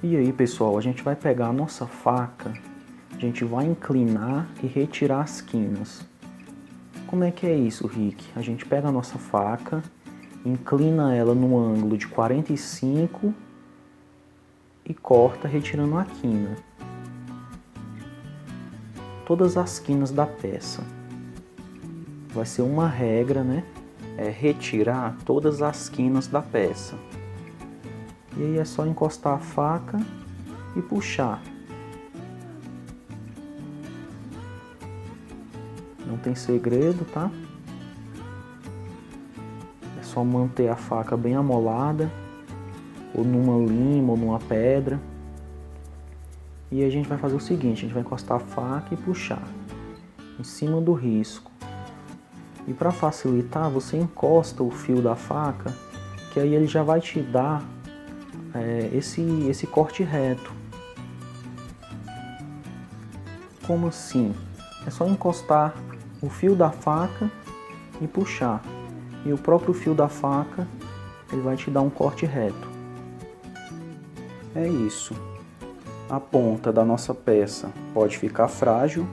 E aí, pessoal, a gente vai pegar a nossa faca, a gente vai inclinar e retirar as quinas. Como é que é isso, Rick? A gente pega a nossa faca, inclina ela no ângulo de 45 e corta retirando a quina. Todas as quinas da peça. Vai ser uma regra, né? É retirar todas as quinas da peça. E aí é só encostar a faca e puxar. Não tem segredo, tá? É só manter a faca bem amolada, ou numa lima, ou numa pedra. E a gente vai fazer o seguinte, a gente vai encostar a faca e puxar em cima do risco. E para facilitar, você encosta o fio da faca, que aí ele já vai te dar esse corte reto. Como assim? É só encostar o fio da faca e puxar. E o próprio fio da faca, ele vai te dar um corte reto. É isso. A ponta da nossa peça pode ficar frágil,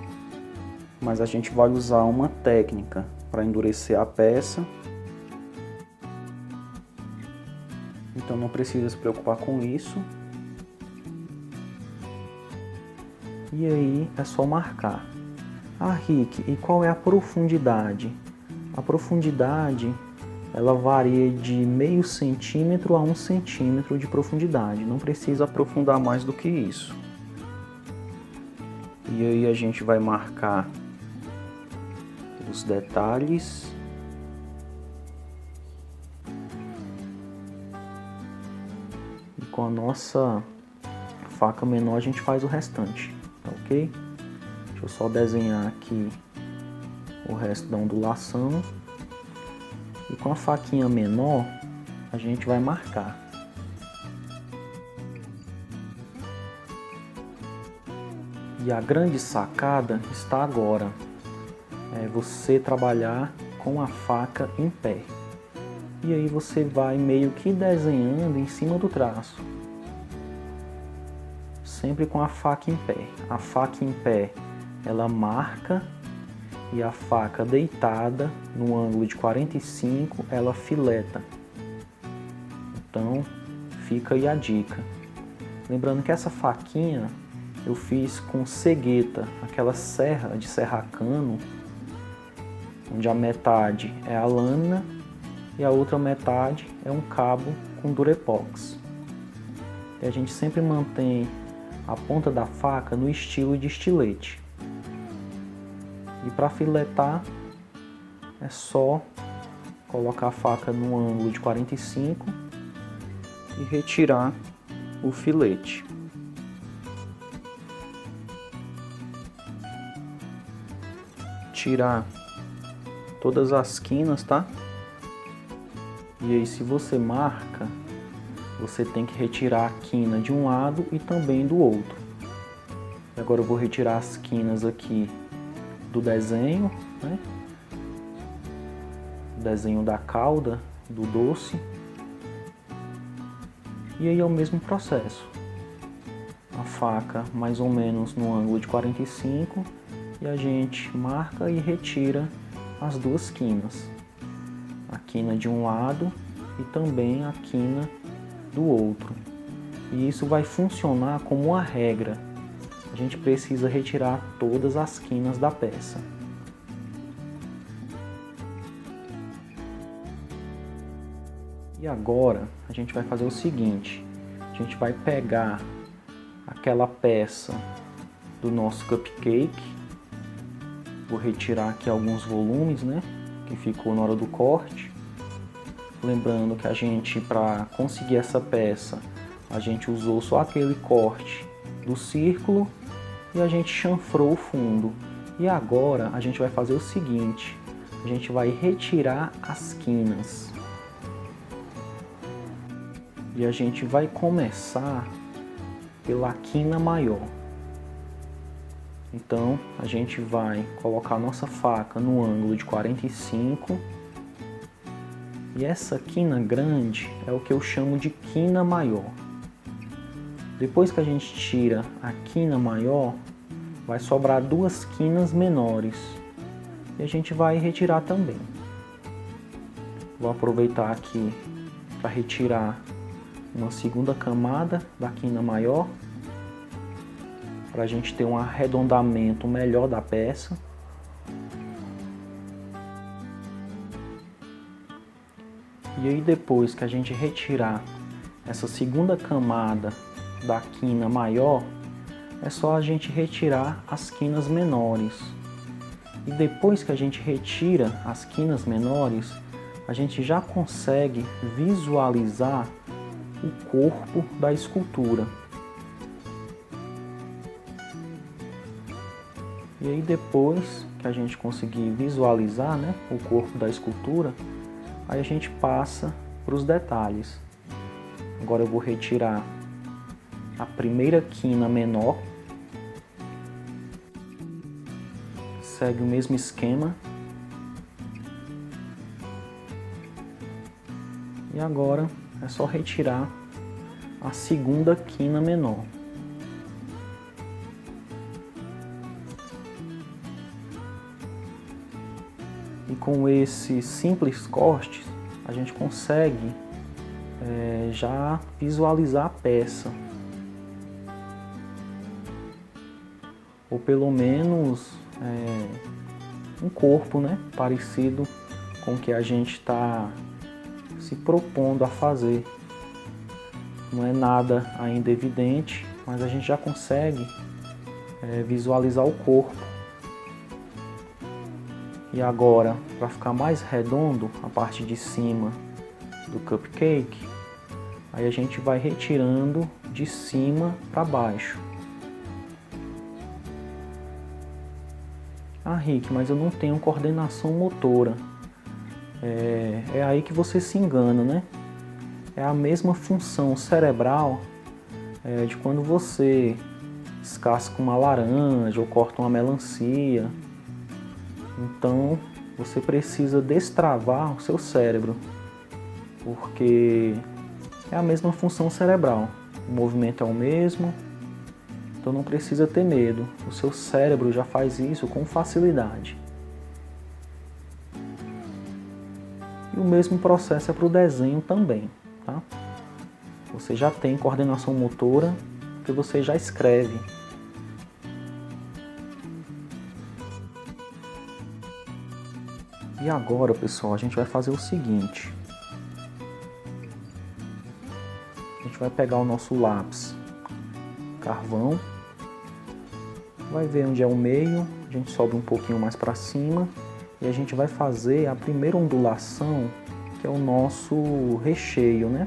mas a gente vai usar uma técnica para endurecer a peça. Então não precisa se preocupar com isso. E aí é só marcar. Ah, Rick, e qual é a profundidade? A profundidade, ela varia de meio centímetro a 1 centímetro de profundidade. Não precisa aprofundar mais do que isso. E aí a gente vai marcar os detalhes. E com a nossa faca menor a gente faz o restante, tá ok? Deixa eu só desenhar aqui o resto da ondulação. E com a faquinha menor a gente vai marcar. E a grande sacada está agora. É você trabalhar com a faca em pé. E aí você vai meio que desenhando em cima do traço. Sempre com a faca em pé. A faca em pé, ela marca, e a faca deitada no ângulo de 45, ela fileta. Então, fica aí a dica. Lembrando que essa faquinha eu fiz com cegueta, aquela serra de serrar cano, onde a metade é a lâmina e a outra metade é um cabo com durepox. E a gente sempre mantém a ponta da faca no estilo de estilete. E para filetar é só colocar a faca no ângulo de 45 e retirar o filete. Tirar todas as quinas, tá? E aí, se você marca, você tem que retirar a quina de um lado e também do outro. E agora eu vou retirar as quinas aqui do desenho, né? Desenho da cauda do doce. E aí é o mesmo processo. A faca mais ou menos no ângulo de 45 e a gente marca e retira as duas quinas. A quina de um lado e também a quina do outro. E isso vai funcionar como uma regra. A gente precisa retirar todas as quinas da peça. E agora a gente vai fazer o seguinte, a gente vai pegar aquela peça do nosso cupcake, vou retirar aqui alguns volumes, né, que ficou na hora do corte. Lembrando que a gente, para conseguir essa peça, a gente usou só aquele corte do círculo e a gente chanfrou o fundo. E agora a gente vai fazer o seguinte, a gente vai retirar as quinas. E a gente vai começar pela quina maior. Então a gente vai colocar a nossa faca no ângulo de 45. E essa quina grande é o que eu chamo de quina maior. Depois que a gente tira a quina maior, vai sobrar duas quinas menores. E a gente vai retirar também. Vou aproveitar aqui para retirar uma segunda camada da quina maior, para a gente ter um arredondamento melhor da peça. E aí depois que a gente retirar essa segunda camada da quina maior, é só a gente retirar as quinas menores. E depois que a gente retira as quinas menores, a gente já consegue visualizar o corpo da escultura. E aí depois que a gente conseguir visualizar, né, o corpo da escultura, aí a gente passa para os detalhes. Agora eu vou retirar a primeira quina menor. Segue o mesmo esquema. E agora é só retirar a segunda quina menor. E com esses simples cortes, a gente consegue já visualizar a peça. Ou pelo menos um corpo, né, parecido com o que a gente está se propondo a fazer. Não é nada ainda evidente, mas a gente já consegue visualizar o corpo. E agora, para ficar mais redondo, a parte de cima do cupcake, aí a gente vai retirando de cima para baixo. Ah, Rick, mas eu não tenho coordenação motora. É aí que você se engana, né? É a mesma função cerebral de quando você descasca uma laranja ou corta uma melancia. Então, você precisa destravar o seu cérebro, porque é a mesma função cerebral. O movimento é o mesmo, então não precisa ter medo. O seu cérebro já faz isso com facilidade. E o mesmo processo é para o desenho também, tá? Você já tem coordenação motora, porque você já escreve. E agora, pessoal, a gente vai fazer o seguinte. A gente vai pegar o nosso lápis carvão, vai ver onde é o meio, a gente sobe um pouquinho mais para cima e a gente vai fazer a primeira ondulação, que é o nosso recheio, né?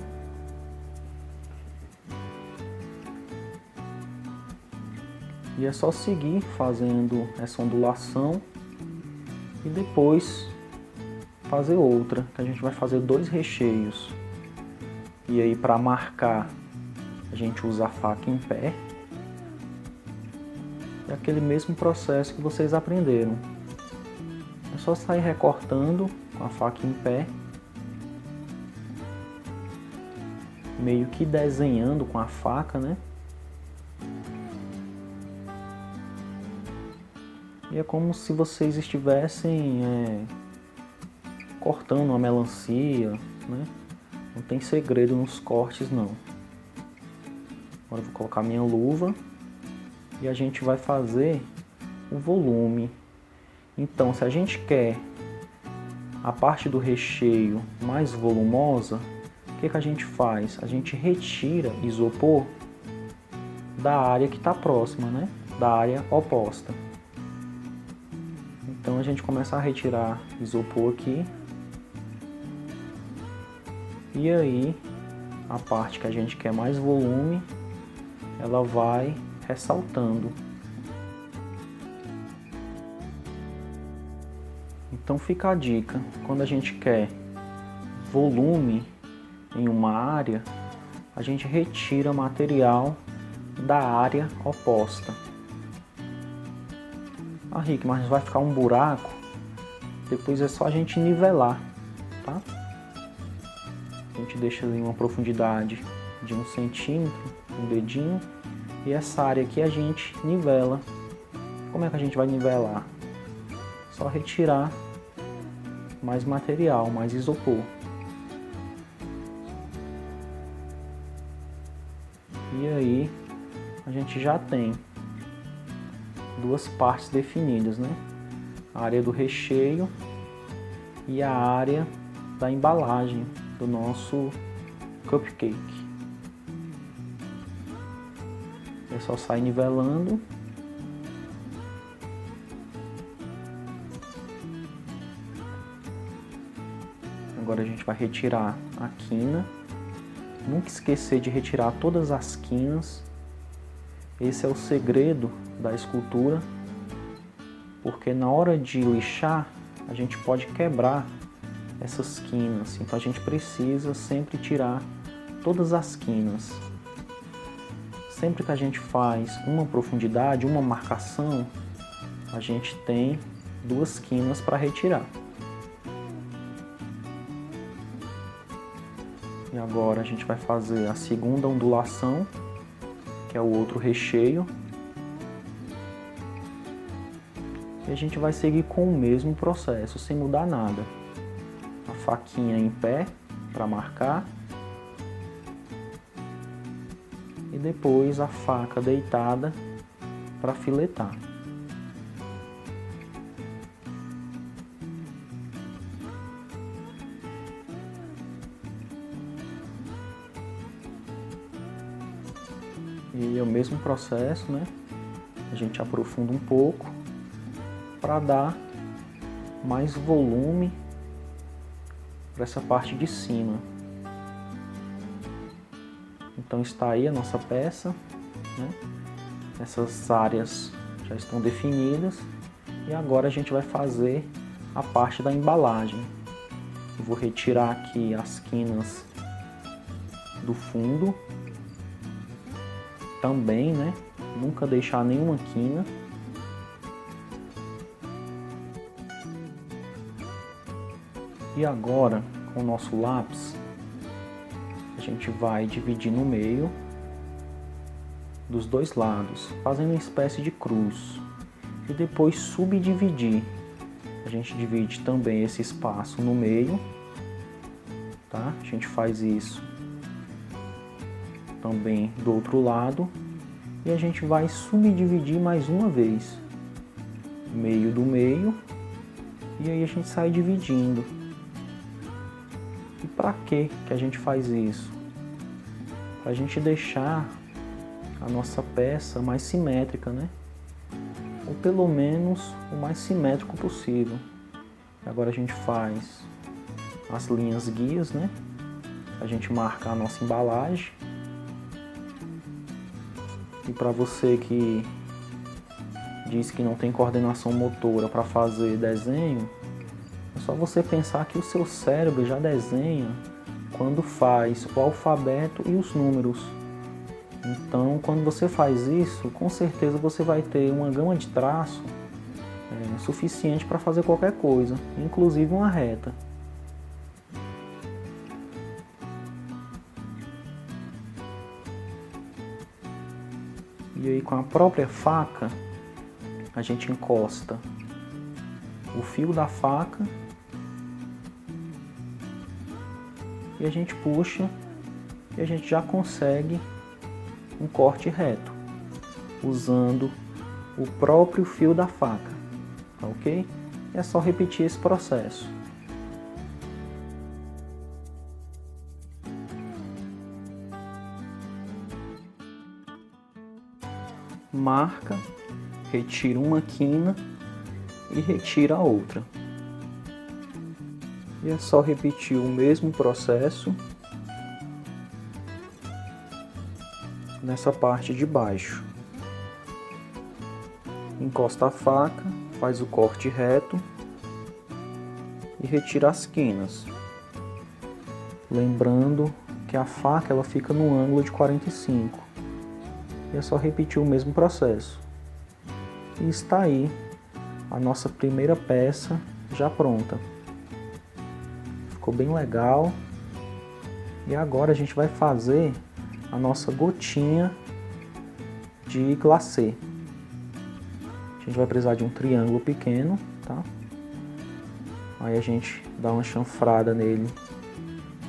E é só seguir fazendo essa ondulação e depois fazer outra, que a gente vai fazer dois recheios. E aí, para marcar, a gente usa a faca em pé. É aquele mesmo processo que vocês aprenderam. É só sair recortando com a faca em pé, meio que desenhando com a faca, né? E é como se vocês estivessem cortando uma melancia, né? Não tem segredo nos cortes, não. Agora eu vou colocar minha luva e a gente vai fazer o volume. Então, se a gente quer a parte do recheio mais volumosa, o que a gente faz? A gente retira isopor da área que está próxima, né? Da área oposta. Então a gente começa a retirar isopor aqui. E aí, a parte que a gente quer mais volume, ela vai ressaltando. Então fica a dica, quando a gente quer volume em uma área, a gente retira material da área oposta. Ah, Rick, mas vai ficar um buraco? Depois é só a gente nivelar, tá? A gente deixa ali uma profundidade de 1 centímetro, um dedinho, e essa área aqui a gente nivela. Como é que a gente vai nivelar? Só retirar mais material, mais isopor. E aí a gente já tem duas partes definidas, né? A área do recheio e a área da embalagem do nosso cupcake. É só sair nivelando. Agora a gente vai retirar a quina. Nunca esquecer de retirar todas as quinas. Esse é o segredo da escultura, porque na hora de lixar a gente pode quebrar essas quinas. Então a gente precisa sempre tirar todas as quinas. Sempre que a gente faz uma profundidade, uma marcação, a gente tem duas quinas para retirar. E agora a gente vai fazer a segunda ondulação, que é o outro recheio. E a gente vai seguir com o mesmo processo, sem mudar nada. A faquinha em pé para marcar. E depois a faca deitada para filetar. E é o mesmo processo, né? A gente aprofunda um pouco para dar mais volume para essa parte de cima. Então está aí a nossa peça, né? Essas áreas já estão definidas e agora a gente vai fazer a parte da embalagem. Eu vou retirar aqui as quinas do fundo também, né? Nunca deixar nenhuma quina. E agora, com o nosso lápis, a gente vai dividir no meio dos dois lados, fazendo uma espécie de cruz. E depois subdividir. A gente divide também esse espaço no meio, tá? A gente faz isso também do outro lado. E a gente vai subdividir mais uma vez. Meio do meio. E aí a gente sai dividindo. E para que a gente faz isso? Para a gente deixar a nossa peça mais simétrica, né? Ou pelo menos o mais simétrico possível. Agora a gente faz as linhas guias, né? A gente marca a nossa embalagem. E para você que diz que não tem coordenação motora para fazer desenho, é só você pensar que o seu cérebro já desenha quando faz o alfabeto e os números. Então, quando você faz isso, com certeza você vai ter uma gama de traço suficiente para fazer qualquer coisa, inclusive uma reta. E aí, com a própria faca, a gente encosta o fio da faca e a gente puxa e a gente já consegue um corte reto, usando o próprio fio da faca, tá ok? É só repetir esse processo. Marca, retira uma quina e retira a outra. E é só repetir o mesmo processo nessa parte de baixo. Encosta a faca, faz o corte reto e retira as quinas. Lembrando que a faca ela fica no ângulo de 45. E é só repetir o mesmo processo. E está aí a nossa primeira peça já pronta. Ficou bem legal. E agora a gente vai fazer a nossa gotinha de glacê. A gente vai precisar de um triângulo pequeno, tá? Aí a gente dá uma chanfrada nele,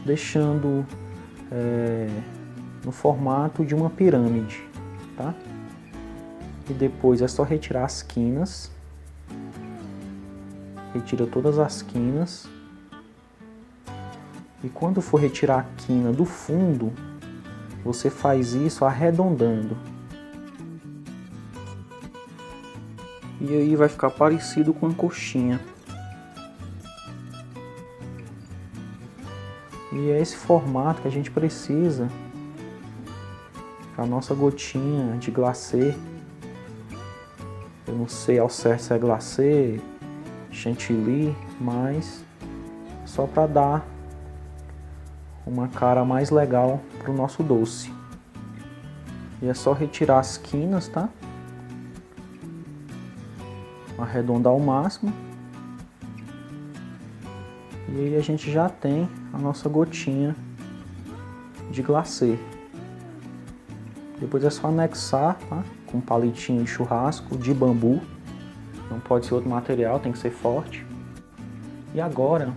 deixando no formato de uma pirâmide, tá? E depois é só retirar as quinas. Retira todas as quinas. E quando for retirar a quina do fundo, você faz isso arredondando. E aí vai ficar parecido com a coxinha. E é esse formato que a gente precisa para a nossa gotinha de glacê. Eu não sei ao certo se é glacê, chantilly, mas só para dar uma cara mais legal para o nosso doce. E é só retirar as quinas, tá? Arredondar ao máximo. E aí a gente já tem a nossa gotinha de glacê. Depois é só anexar, tá? Com um palitinho de churrasco de bambu. Não pode ser outro material, tem que ser forte. E agora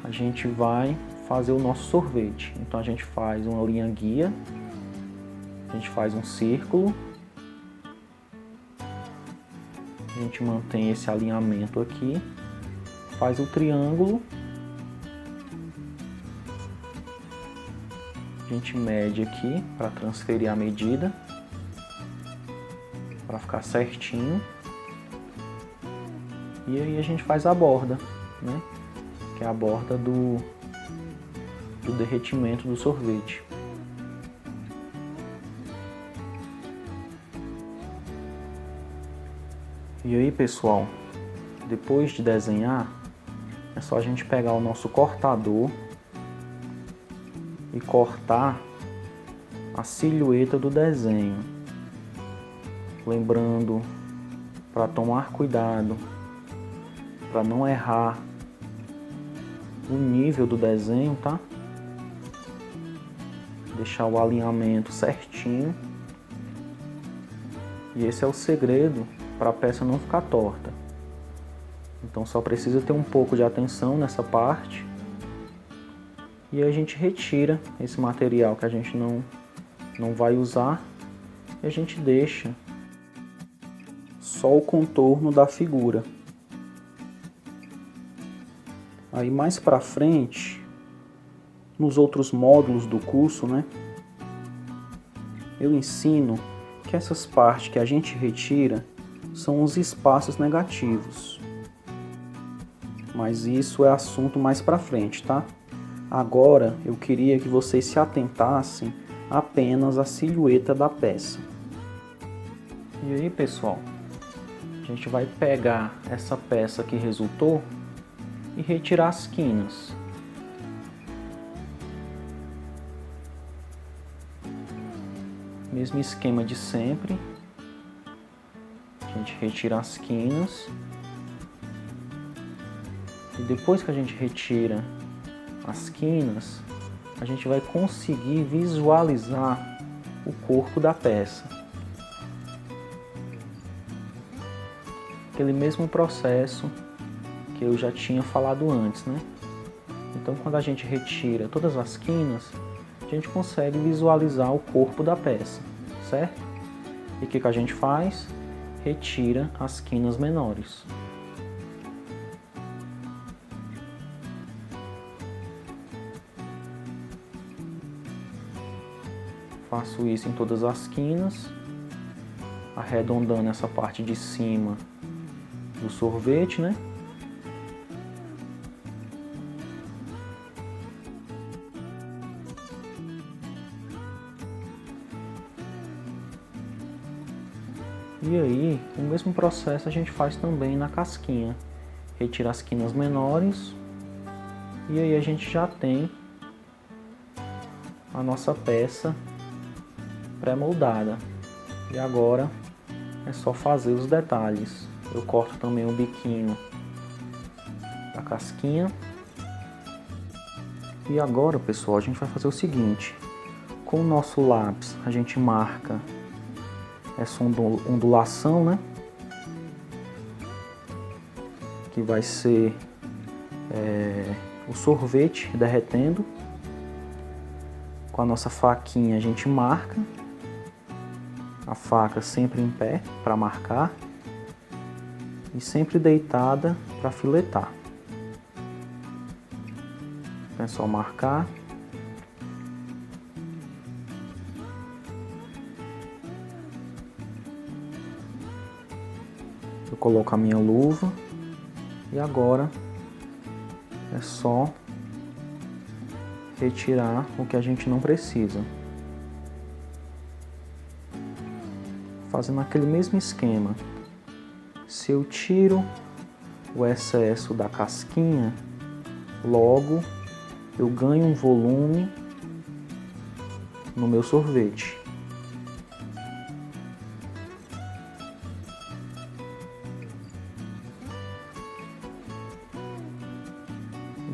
a gente vai fazer o nosso sorvete. Então a gente faz uma linha guia, a gente faz um círculo, a gente mantém esse alinhamento aqui, faz o triângulo, a gente mede aqui para transferir a medida, para ficar certinho. E aí a gente faz a borda, né? Que é a borda do derretimento do sorvete. E aí, pessoal, depois de desenhar, é só a gente pegar o nosso cortador e cortar a silhueta do desenho. Lembrando, para tomar cuidado, para não errar o nível do desenho, tá? Deixar o alinhamento certinho. E esse é o segredo para a peça não ficar torta. Então só precisa ter um pouco de atenção nessa parte. E a gente retira esse material que a gente não vai usar e a gente deixa só o contorno da figura. Aí mais para frente, nos outros módulos do curso, né, eu ensino que essas partes que a gente retira são os espaços negativos. Mas isso é assunto mais para frente, tá? Agora eu queria que vocês se atentassem apenas à silhueta da peça. E aí, pessoal, a gente vai pegar essa peça que resultou e retirar as quinas. Mesmo esquema de sempre. A gente retira as quinas. E depois que a gente retira as quinas, a gente vai conseguir visualizar o corpo da peça. Aquele mesmo processo que eu já tinha falado antes, né? Então, quando a gente retira todas as quinas, a gente consegue visualizar o corpo da peça, certo? E o que a gente faz? Retira as quinas menores. Faço isso em todas as quinas, arredondando essa parte de cima do sorvete, né? E aí, o mesmo processo a gente faz também na casquinha. Retira as quinas menores e aí a gente já tem a nossa peça pré-moldada. E agora é só fazer os detalhes. Eu corto também o biquinho da casquinha. E agora, pessoal, a gente vai fazer o seguinte. Com o nosso lápis, a gente marca essa ondulação, né? Que vai ser o sorvete derretendo. Com a nossa faquinha a gente marca, a faca sempre em pé para marcar e sempre deitada para filetar. É só marcar. Eu coloco a minha luva e agora é só retirar o que a gente não precisa. Fazendo aquele mesmo esquema. Se eu tiro o excesso da casquinha, logo eu ganho um volume no meu sorvete.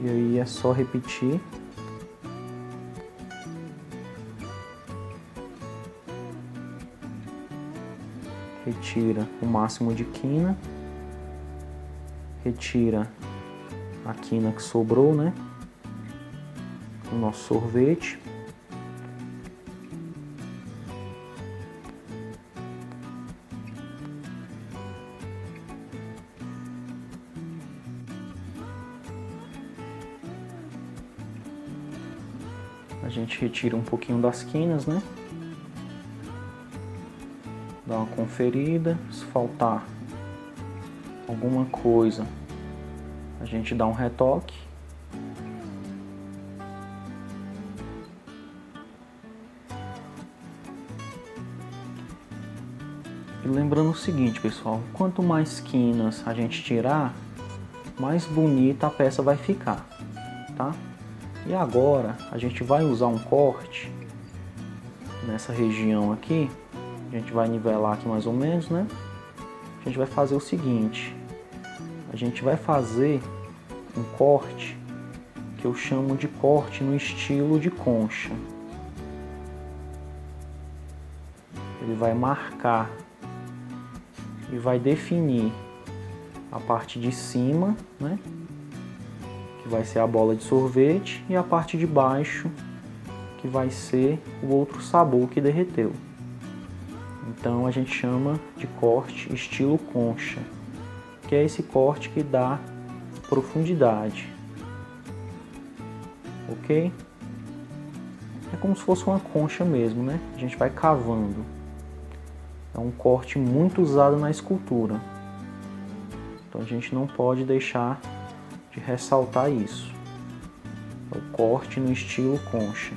E aí é só repetir. Retira o máximo de quina. Retira a quina que sobrou, né? O nosso sorvete. A gente retira um pouquinho das quinas, né? Dá uma conferida, se faltar alguma coisa, a gente dá um retoque. E lembrando o seguinte, pessoal, quanto mais quinas a gente tirar, mais bonita a peça vai ficar, tá? E agora a gente vai usar um corte nessa região aqui. A gente vai nivelar aqui mais ou menos, né? A gente vai fazer o seguinte. A gente vai fazer um corte que eu chamo de corte no estilo de concha. Ele vai marcar e vai definir a parte de cima, né? Que vai ser a bola de sorvete, e a parte de baixo, que vai ser o outro sabor que derreteu. Então a gente chama de corte estilo concha, que é esse corte que dá profundidade. Ok? É como se fosse uma concha mesmo, né? A gente vai cavando. É um corte muito usado na escultura. Então a gente não pode deixar de ressaltar isso. É o corte no estilo concha.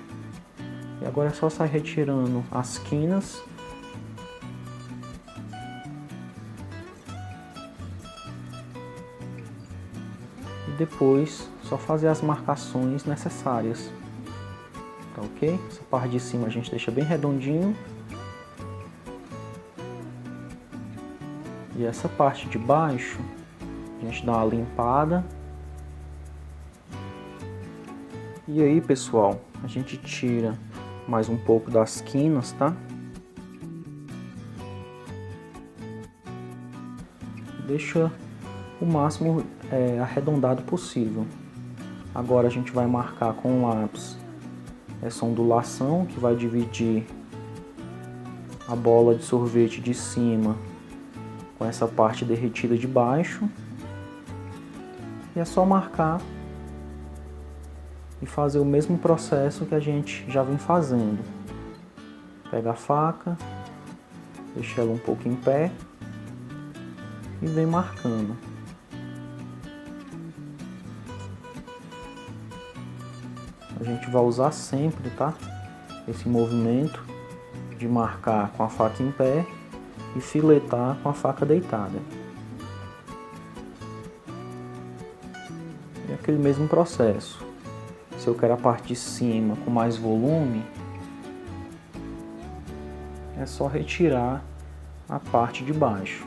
E agora é só sair retirando as quinas. E depois só fazer as marcações necessárias. Tá ok? Essa parte de cima a gente deixa bem redondinho. E essa parte de baixo, a gente dá uma limpada. E aí, pessoal, a gente tira mais um pouco das quinas, tá? Deixa o máximo arredondado possível. Agora a gente vai marcar com o lápis essa ondulação que vai dividir a bola de sorvete de cima com essa parte derretida de baixo. E é só marcar e fazer o mesmo processo que a gente já vem fazendo. Pega a faca, deixa ela um pouco em pé e vem marcando. A gente vai usar sempre, tá? Esse movimento de marcar com a faca em pé e filetar com a faca deitada. E aquele mesmo processo. Se eu quero a parte de cima com mais volume, é só retirar a parte de baixo.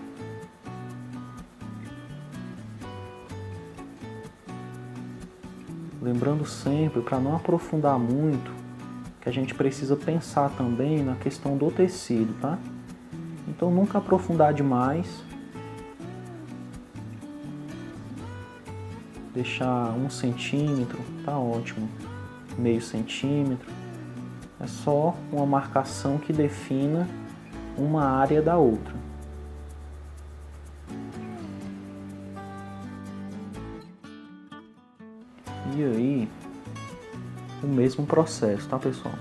Lembrando sempre, para não aprofundar muito, que a gente precisa pensar também na questão do tecido, tá? Então nunca aprofundar demais. Deixar 1 centímetro, tá ótimo. Meio centímetro. É só uma marcação que defina uma área da outra. E aí, o mesmo processo, tá, pessoal?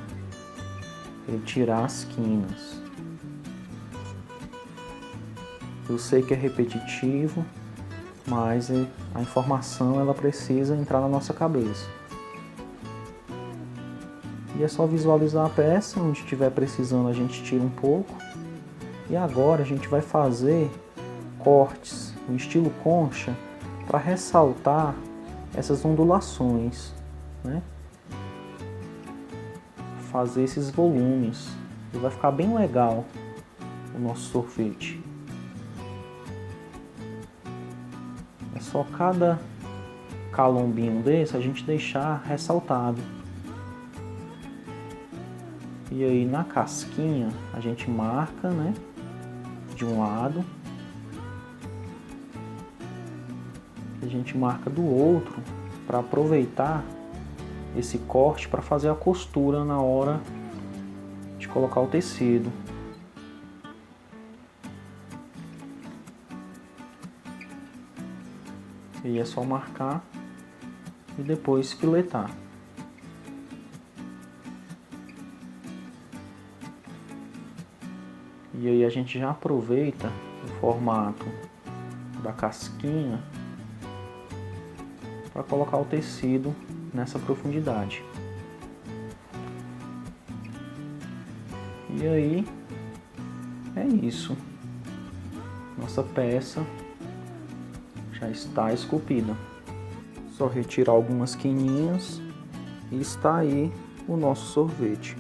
Retirar as quinas. Eu sei que é repetitivo, mas a informação ela precisa entrar na nossa cabeça. E é só visualizar a peça, onde estiver precisando a gente tira um pouco. E agora a gente vai fazer cortes no estilo concha para ressaltar essas ondulações, né? Fazer esses volumes. E vai ficar bem legal o nosso sorvete. É só cada calombinho desse a gente deixar ressaltado. E aí na casquinha a gente marca, né, de um lado. A gente marca do outro para aproveitar esse corte para fazer a costura na hora de colocar o tecido. E é só marcar e depois filetar. E aí a gente já aproveita o formato da casquinha para colocar o tecido nessa profundidade. E aí é isso. Nossa peça já está esculpida. Só retirar algumas quininhas e está aí o nosso sorvete.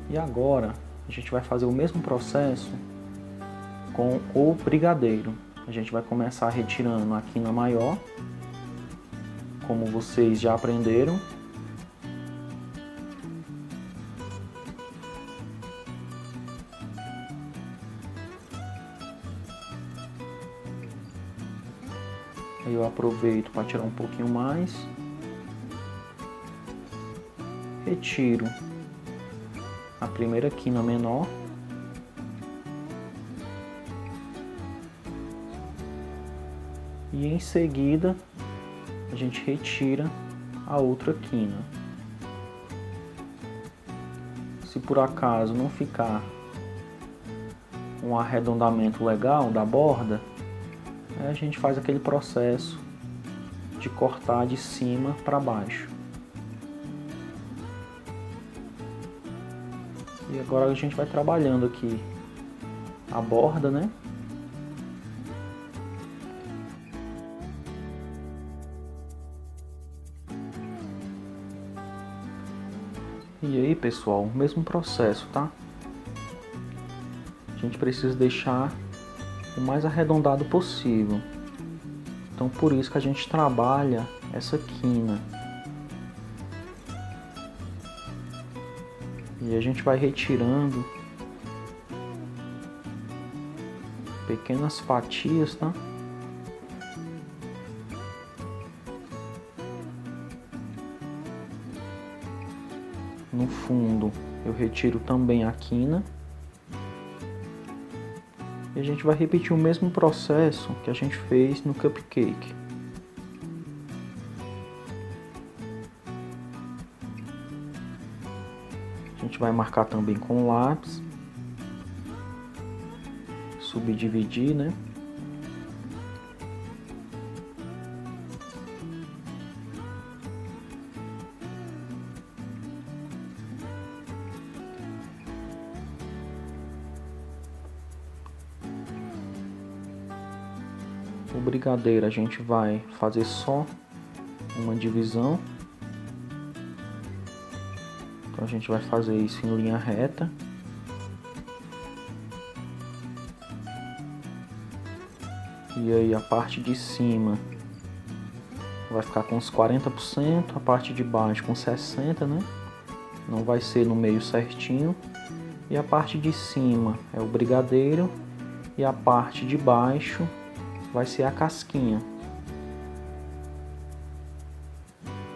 E agora a gente vai fazer o mesmo processo com o brigadeiro. A gente vai começar retirando a quina maior, como vocês já aprenderam. Aí eu aproveito para tirar um pouquinho mais. Retiro a primeira quina menor. E em seguida a gente retira a outra quina. Se por acaso não ficar um arredondamento legal da borda, a gente faz aquele processo de cortar de cima para baixo. E agora a gente vai trabalhando aqui a borda, né? E aí, pessoal, o mesmo processo, tá? A gente precisa deixar o mais arredondado possível. Então, por isso que a gente trabalha essa quina. E a gente vai retirando pequenas fatias, tá? No fundo, eu retiro também a quina. E a gente vai repetir o mesmo processo que a gente fez no cupcake. A gente vai marcar também com lápis. Subdividir, né? O brigadeiro a gente vai fazer só uma divisão. Então a gente vai fazer isso em linha reta. E aí a parte de cima vai ficar com uns 40%, a parte de baixo com 60%, né? Não vai ser no meio certinho. E a parte de cima é o brigadeiro e a parte de baixo vai ser a casquinha.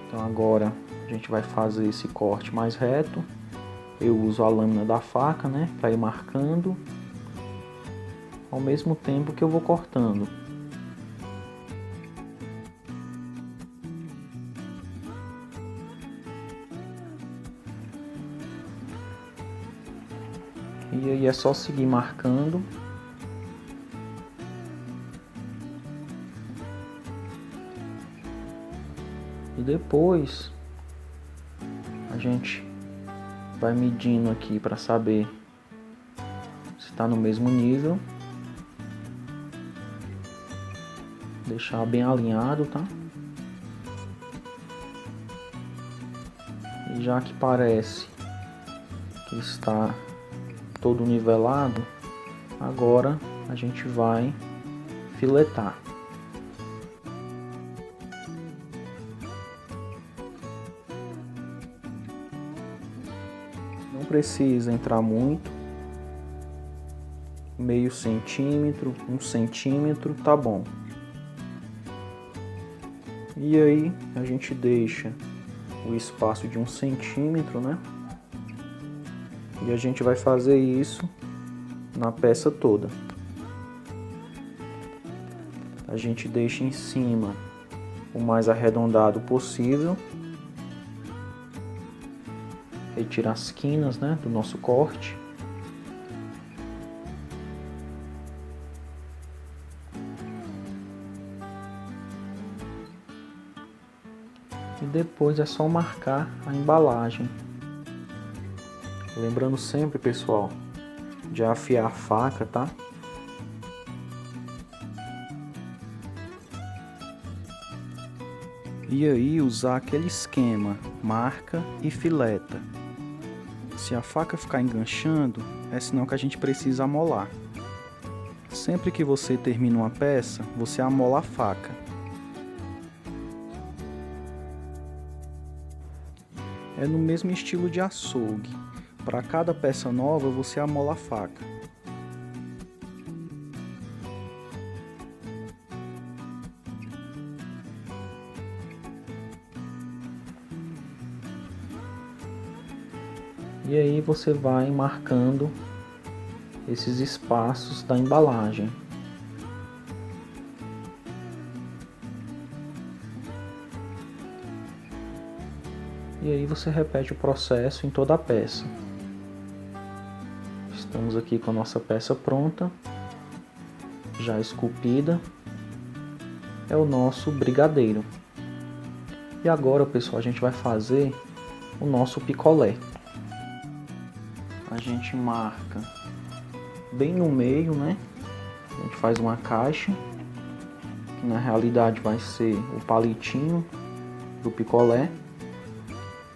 Então agora a gente vai fazer esse corte mais reto. Eu uso a lâmina da faca, né, para ir marcando ao mesmo tempo que eu vou cortando. E aí é só seguir marcando. E depois a gente vai medindo aqui para saber se está no mesmo nível. Deixar bem alinhado, tá? E já que parece que está todo nivelado, agora a gente vai filetar. Não precisa entrar muito, meio centímetro, 1 centímetro, tá bom. E aí a gente deixa o espaço de 1 centímetro, né? E a gente vai fazer isso na peça toda. A gente deixa em cima o mais arredondado possível. Retira as quinas, né, do nosso corte. E depois é só marcar a embalagem. Lembrando sempre, pessoal, de afiar a faca, tá? E aí usar aquele esquema, marca e fileta. Se a faca ficar enganchando, é sinal que a gente precisa amolar. Sempre que você termina uma peça, você amola a faca. É no mesmo estilo de açougue. Para cada peça nova, você amola a faca. E aí você vai marcando esses espaços da embalagem. E aí você repete o processo em toda a peça. Estamos aqui com a nossa peça pronta, já esculpida. É o nosso brigadeiro. E agora, pessoal, a gente vai fazer o nosso picolé. A gente marca bem no meio, né? A gente faz uma caixa, que na realidade vai ser o palitinho do picolé.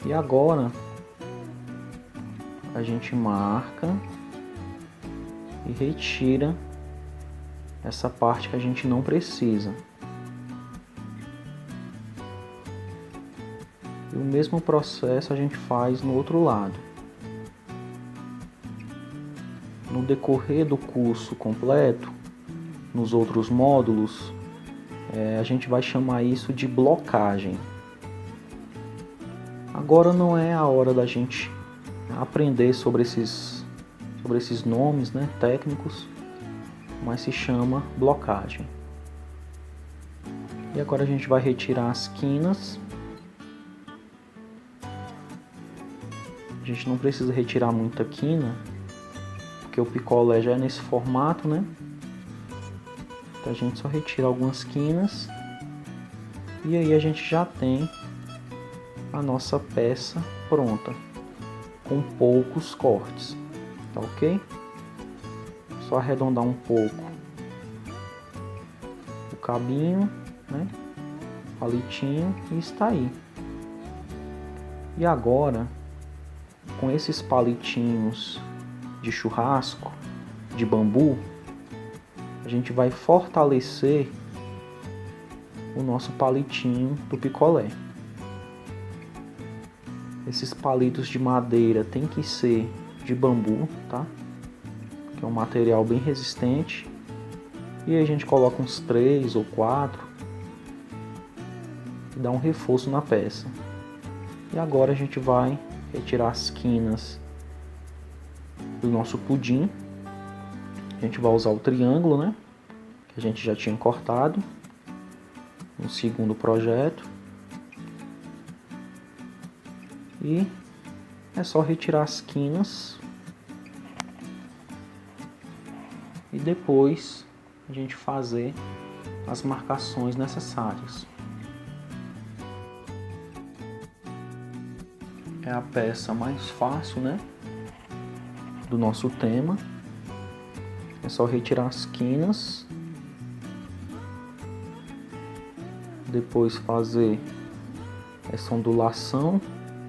E agora a gente marca e retira essa parte que a gente não precisa. E o mesmo processo a gente faz no outro lado. No decorrer do curso completo, nos outros módulos, a gente vai chamar isso de blocagem. Agora não é a hora da gente aprender sobre esses nomes, né, técnicos, mas se chama blocagem. E agora a gente vai retirar as quinas. A gente não precisa retirar muita quina, porque o picolé já é nesse formato, né? Então a gente só retira algumas quinas e aí a gente já tem a nossa peça pronta, com poucos cortes, tá ok? Só arredondar um pouco o cabinho, né? Palitinho, e está aí. E agora, com esses palitinhos de churrasco, de bambu, a gente vai fortalecer o nosso palitinho do picolé. Esses palitos de madeira tem que ser de bambu, tá? Que é um material bem resistente. E aí a gente coloca uns 3 ou 4 e dá um reforço na peça. E agora a gente vai retirar as quinas do nosso pudim. A gente vai usar o triângulo, né? Que a gente já tinha cortado no segundo projeto. E é só retirar as quinas e depois a gente fazer as marcações necessárias. É a peça mais fácil, né, do nosso tema. É só retirar as quinas, depois fazer essa ondulação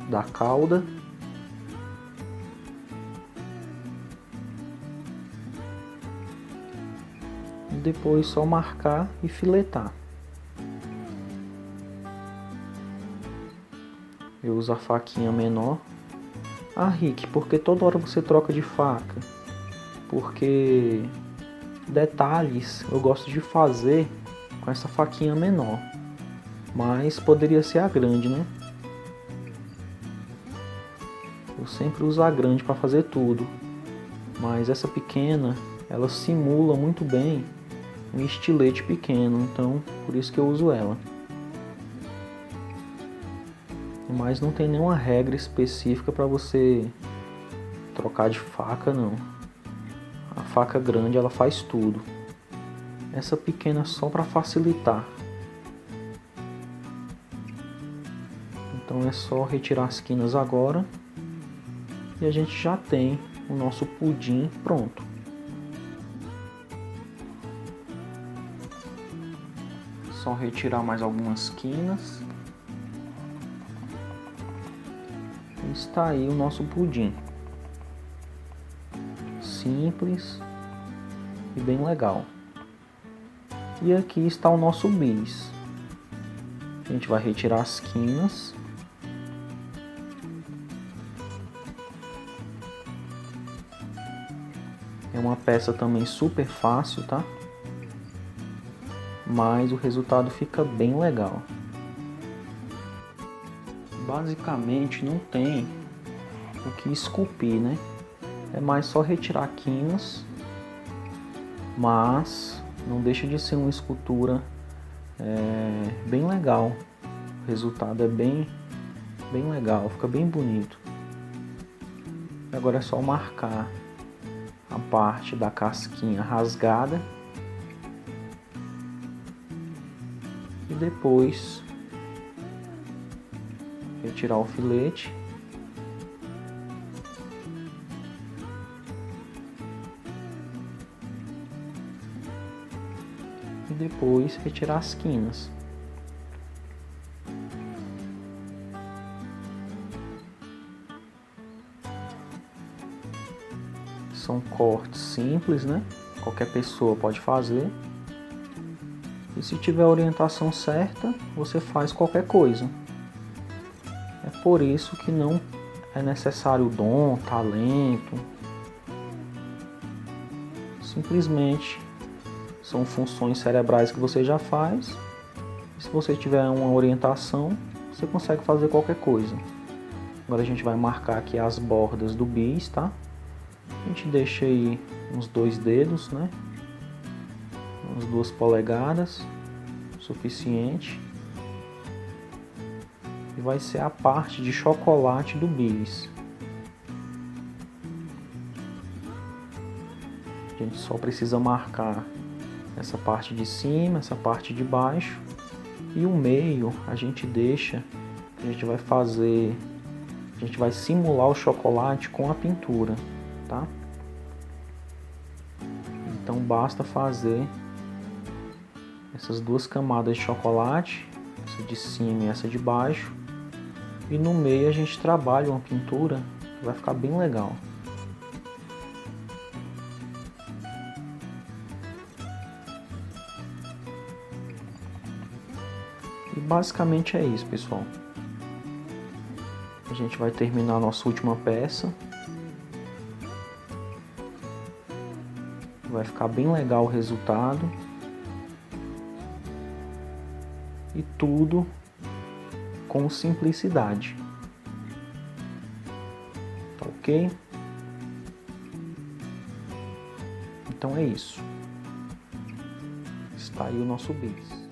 da cauda. E depois só marcar e filetar. Eu uso a faquinha menor. Ah, Rick, por que toda hora você troca de faca? Porque detalhes eu gosto de fazer com essa faquinha menor. Mas poderia ser a grande, né? Eu sempre uso a grande para fazer tudo. Mas essa pequena, ela simula muito bem um estilete pequeno. Então, por isso que eu uso ela. Mas não tem nenhuma regra específica para você trocar de faca, não. A faca grande ela faz tudo. Essa pequena só para facilitar. Então é só retirar as quinas agora e a gente já tem o nosso pudim pronto. Só retirar mais algumas quinas. Está aí o nosso pudim. Simples e bem legal. E aqui está o nosso bis. A gente vai retirar as quinas. É uma peça também super fácil, tá? Mas o resultado fica bem legal. Basicamente não tem o que esculpir, né? É mais só retirar quinas, mas não deixa de ser uma escultura bem legal. O resultado é bem legal, fica bem bonito. Agora é só marcar a parte da casquinha rasgada e depois retirar o filete e depois retirar as quinas. São cortes simples, né? Qualquer pessoa pode fazer. E se tiver a orientação certa, você faz qualquer coisa. É por isso que não é necessário dom, talento. Simplesmente são funções cerebrais que você já faz. E se você tiver uma orientação, você consegue fazer qualquer coisa. Agora a gente vai marcar aqui as bordas do bis, tá? A gente deixa aí uns 2 dedos, né? Umas 2 polegadas, suficiente. E vai ser a parte de chocolate do bis. A gente só precisa marcar essa parte de cima, essa parte de baixo. E o meio a gente deixa, a gente vai fazer, a gente vai simular o chocolate com a pintura, tá? Então basta fazer essas 2 camadas de chocolate, essa de cima e essa de baixo. E no meio a gente trabalha uma pintura que vai ficar bem legal. basicamente é isso, pessoal. A gente vai terminar a nossa última peça. Vai ficar bem legal o resultado. E tudo com simplicidade. Tá ok? Então é isso. Está aí o nosso bis.